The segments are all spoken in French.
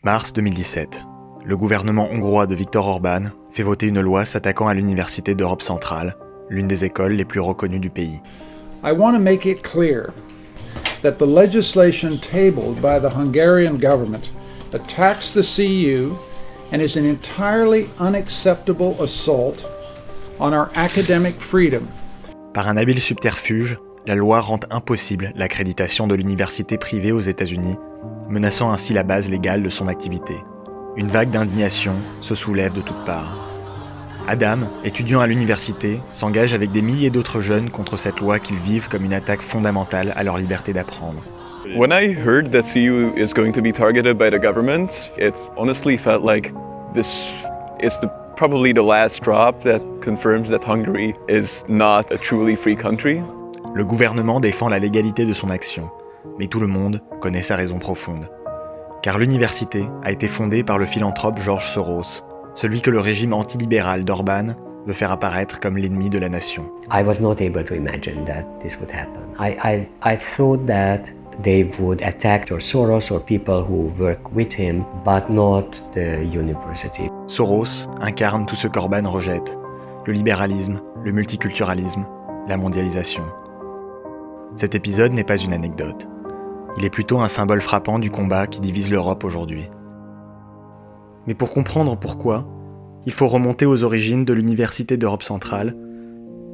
Mars 2017. Le gouvernement hongrois de Viktor Orbán fait voter une loi s'attaquant à l'Université d'Europe centrale, l'une des écoles les plus reconnues du pays. I want to make it clear that the legislation tabled by the Hungarian government attacks the CU and is an entirely unacceptable assault on our academic freedom. Par un habile subterfuge, la loi rend impossible l'accréditation de l'université privée aux États-Unis, menaçant ainsi la base légale de son activité. Une vague d'indignation se soulève de toutes parts. Adam, étudiant à l'université, s'engage avec des milliers d'autres jeunes contre cette loi qu'ils vivent comme une attaque fondamentale à leur liberté d'apprendre. When I heard that CU is going to be targeted by the government, it honestly felt like this is probably the last drop that confirms that Hungary is not a truly free country. Le gouvernement défend la légalité de son action, mais tout le monde connaît sa raison profonde. Car l'université a été fondée par le philanthrope George Soros, celui que le régime antilibéral d'Orbán veut faire apparaître comme l'ennemi de la nation. I was not able to imagine that this would happen. I thought that they would attack George Soros or people who work with him, but not the university. Soros incarne tout ce qu'Orbán rejette, le libéralisme, le multiculturalisme, la mondialisation. Cet épisode n'est pas une anecdote. Il est plutôt un symbole frappant du combat qui divise l'Europe aujourd'hui. Mais pour comprendre pourquoi, il faut remonter aux origines de l'Université d'Europe centrale,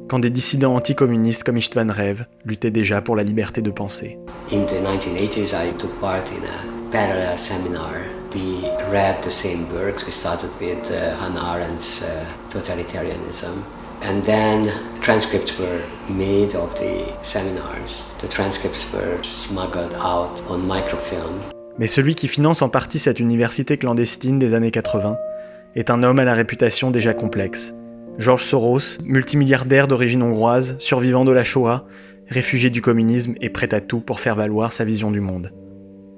quand des dissidents anticommunistes comme István Rev luttaient déjà pour la liberté de penser. In the 1980s, I took part in a parallel seminar. We read the same works. We started with Hannah Arendt's Totalitarianism. And then transcripts were made of the seminars. The transcripts were smuggled out on microfilm. Mais celui qui finance en partie cette université clandestine des années 80 est un homme à la réputation déjà complexe. George Soros, multimilliardaire d'origine hongroise, survivant de la Shoah, réfugié du communisme et prêt à tout pour faire valoir sa vision du monde.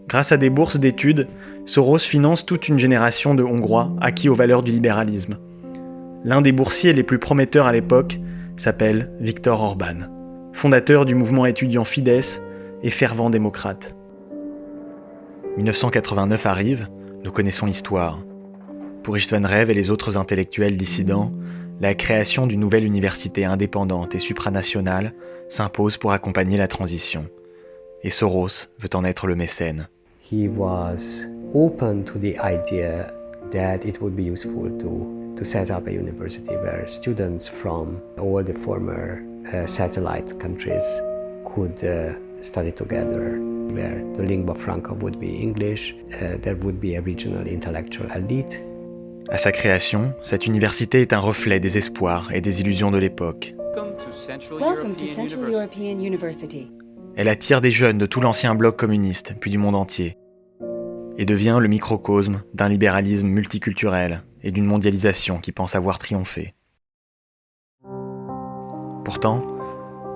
Grâce à des bourses d'études, Soros finance toute une génération de Hongrois acquis aux valeurs du libéralisme. L'un des boursiers les plus prometteurs à l'époque s'appelle Viktor Orbán, fondateur du mouvement étudiant Fidesz et fervent démocrate. 1989 arrive, nous connaissons l'histoire. Pour István Rev et les autres intellectuels dissidents, la création d'une nouvelle université indépendante et supranationale s'impose pour accompagner la transition. Et Soros veut en être le mécène. He was open to the idea that it would be useful to set up a university where students from all the former satellite countries could study together, where the lingua franca would be English, there would be a regional intellectual elite. À sa création, cette université est un reflet des espoirs et des illusions de l'époque. Welcome to Central European University. Elle attire des jeunes de tout l'ancien bloc communiste, puis du monde entier, et devient le microcosme d'un libéralisme multiculturel et d'une mondialisation qui pense avoir triomphé. Pourtant,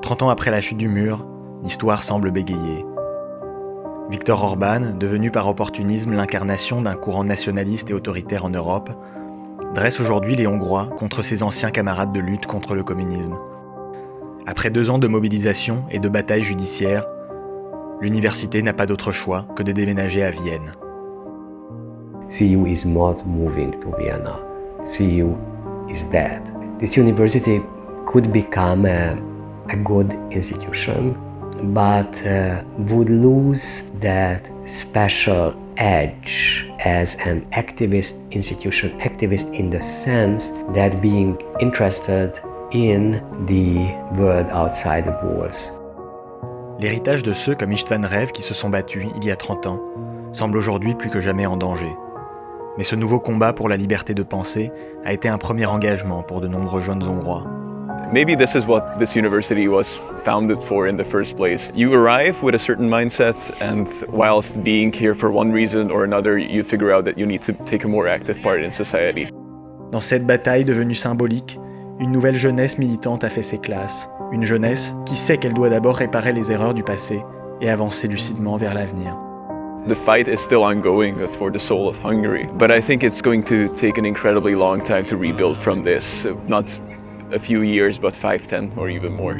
30 ans après la chute du mur, l'histoire semble bégayer. Viktor Orbán, devenu par opportunisme l'incarnation d'un courant nationaliste et autoritaire en Europe, dresse aujourd'hui les Hongrois contre ses anciens camarades de lutte contre le communisme. Après 2 ans de mobilisation et de batailles judiciaires, l'université n'a pas d'autre choix que de déménager à Vienne. CU is not moving to Vienna. CU is dead. This university could become a good institution, but would lose that special edge as an activist institution, activist in the sense that being interested in the world outside the walls. L'héritage de ceux comme István Rev qui se sont battus il y a 30 ans semble aujourd'hui plus que jamais en danger. Mais ce nouveau combat pour la liberté de penser a été un premier engagement pour de nombreux jeunes Hongrois. Maybe this is what this university was founded for in the first place. You arrive with a certain mindset, and whilst being here for one reason or another, you figure out that you need to take a more active part in society. Dans cette bataille devenue symbolique, une nouvelle jeunesse militante a fait ses classes. Une jeunesse qui sait qu'elle doit d'abord réparer les erreurs du passé et avancer lucidement vers l'avenir. The fight is still ongoing for the soul of Hungary, but I think it's going to take an incredibly long time to rebuild from this. Not a few years, but 5, 10, or even more.